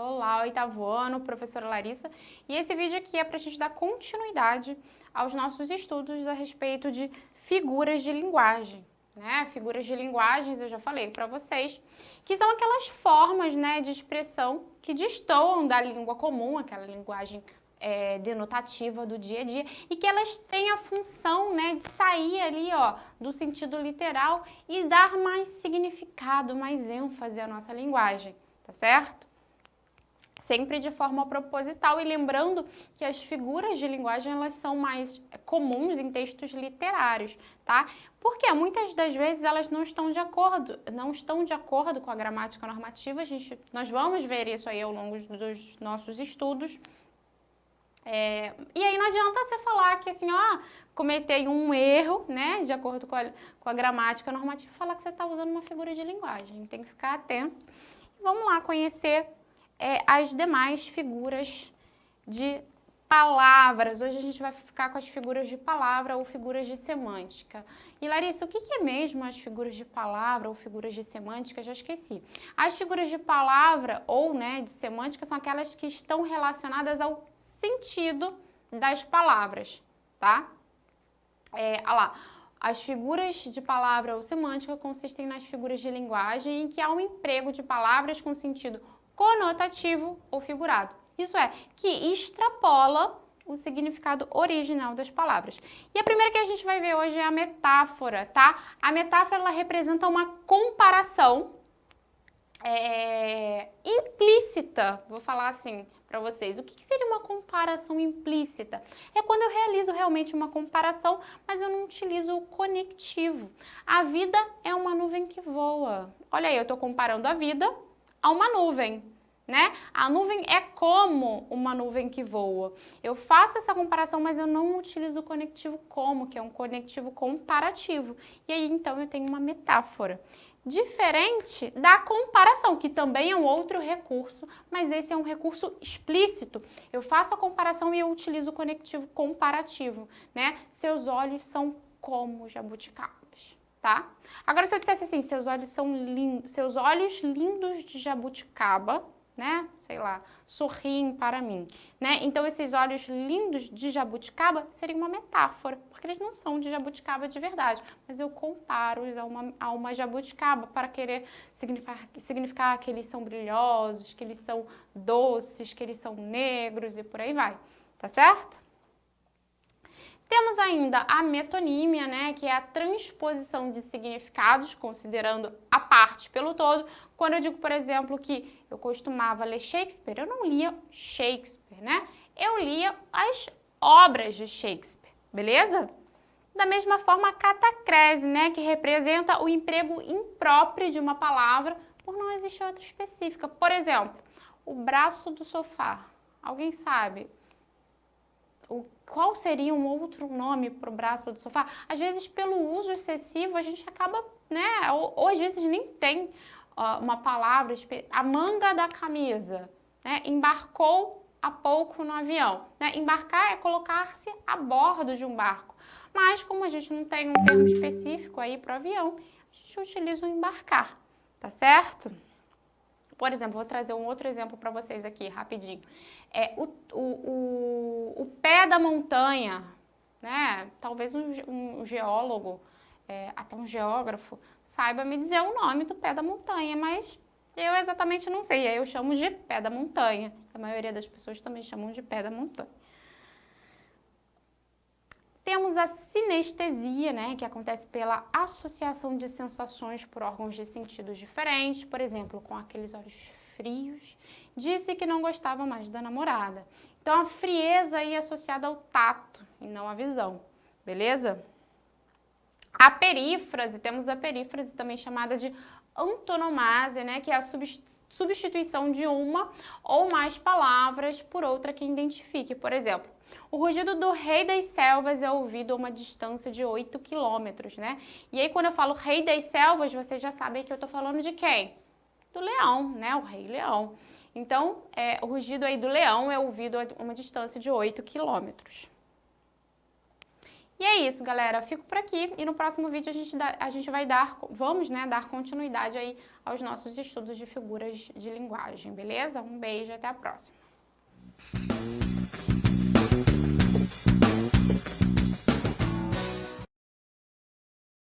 Olá, oitavo ano, professora Larissa. E esse vídeo aqui é para a gente dar continuidade aos nossos estudos a respeito de figuras de linguagem. Figuras de linguagens, eu já falei para vocês, que são aquelas formas, de expressão que destoam da língua comum, aquela linguagem denotativa do dia a dia, e que elas têm a função, de sair ali, do sentido literal e dar mais significado, mais ênfase à nossa linguagem, tá certo? Sempre de forma proposital e lembrando que as figuras de linguagem elas são mais comuns em textos literários, tá? Porque muitas das vezes elas não estão de acordo com a gramática normativa. Nós vamos ver isso aí ao longo dos nossos estudos. E aí não adianta você falar que assim, cometei um erro, de acordo com a gramática normativa, e falar que você está usando uma figura de linguagem. Tem que ficar atento. Vamos lá conhecer as demais figuras de palavras. Hoje a gente vai ficar com as figuras de palavra ou figuras de semântica. E Larissa, o que é mesmo as figuras de palavra ou figuras de semântica? Já esqueci. As figuras de palavra ou de semântica são aquelas que estão relacionadas ao sentido das palavras, tá? As figuras de palavra ou semântica consistem nas figuras de linguagem em que há um emprego de palavras com sentido conotativo ou figurado. Isso é, que extrapola o significado original das palavras. E a primeira que a gente vai ver hoje é a metáfora, tá? A metáfora, ela representa uma comparação implícita, vou falar assim para vocês. O que seria uma comparação implícita? É quando eu realizo realmente uma comparação, mas eu não utilizo o conectivo. A vida é uma nuvem que voa. Olha aí, eu estou comparando a vida a uma nuvem, A nuvem é como uma nuvem que voa. Eu faço essa comparação, mas eu não utilizo o conectivo como, que é um conectivo comparativo. E aí, então, eu tenho uma metáfora. Diferente da comparação, que também é um outro recurso, mas esse é um recurso explícito. Eu faço a comparação e eu utilizo o conectivo comparativo, Seus olhos são como jabuticabas, tá? Agora, se eu dissesse assim, seus olhos lindos de jabuticaba, sei lá, sorriem para mim, Então, esses olhos lindos de jabuticaba seriam uma metáfora, porque eles não são de jabuticaba de verdade, mas eu comparo-os a uma jabuticaba para querer significar que eles são brilhosos, que eles são doces, que eles são negros e por aí vai, tá certo? Temos ainda a metonímia, que é a transposição de significados, considerando a parte pelo todo. Quando eu digo, por exemplo, que eu costumava ler Shakespeare, eu não lia Shakespeare, Eu lia as obras de Shakespeare, beleza? Da mesma forma, a catacrese, que representa o emprego impróprio de uma palavra por não existir outra específica. Por exemplo, o braço do sofá. Alguém sabe? Qual seria um outro nome para o braço do sofá? Às vezes, pelo uso excessivo, a gente acaba, ou às vezes nem tem uma palavra, a manga da camisa, Embarcou há pouco no avião, Embarcar é colocar-se a bordo de um barco, mas como a gente não tem um termo específico aí para o avião, a gente utiliza o embarcar, tá certo? Por exemplo, vou trazer um outro exemplo para vocês aqui, rapidinho. O pé da montanha, Talvez um geólogo, até um geógrafo, saiba me dizer o nome do pé da montanha, mas eu exatamente não sei. Aí eu chamo de pé da montanha. A maioria das pessoas também chamam de pé da montanha. Temos a sinestesia, que acontece pela associação de sensações por órgãos de sentidos diferentes, por exemplo, com aqueles olhos frios, disse que não gostava mais da namorada. Então, a frieza aí é associada ao tato e não à visão, beleza? A perífrase, temos a perífrase também chamada de antonomásia, que é a substituição de uma ou mais palavras por outra que identifique. Por exemplo, o rugido do rei das selvas é ouvido a uma distância de 8 quilômetros, E aí, quando eu falo rei das selvas, vocês já sabem que eu estou falando de quem? Do leão, O rei leão. Então, o rugido aí do leão é ouvido a uma distância de 8 quilômetros. E é isso, galera. Fico por aqui e no próximo vídeo vamos dar continuidade aí aos nossos estudos de figuras de linguagem, beleza? Um beijo, até a próxima.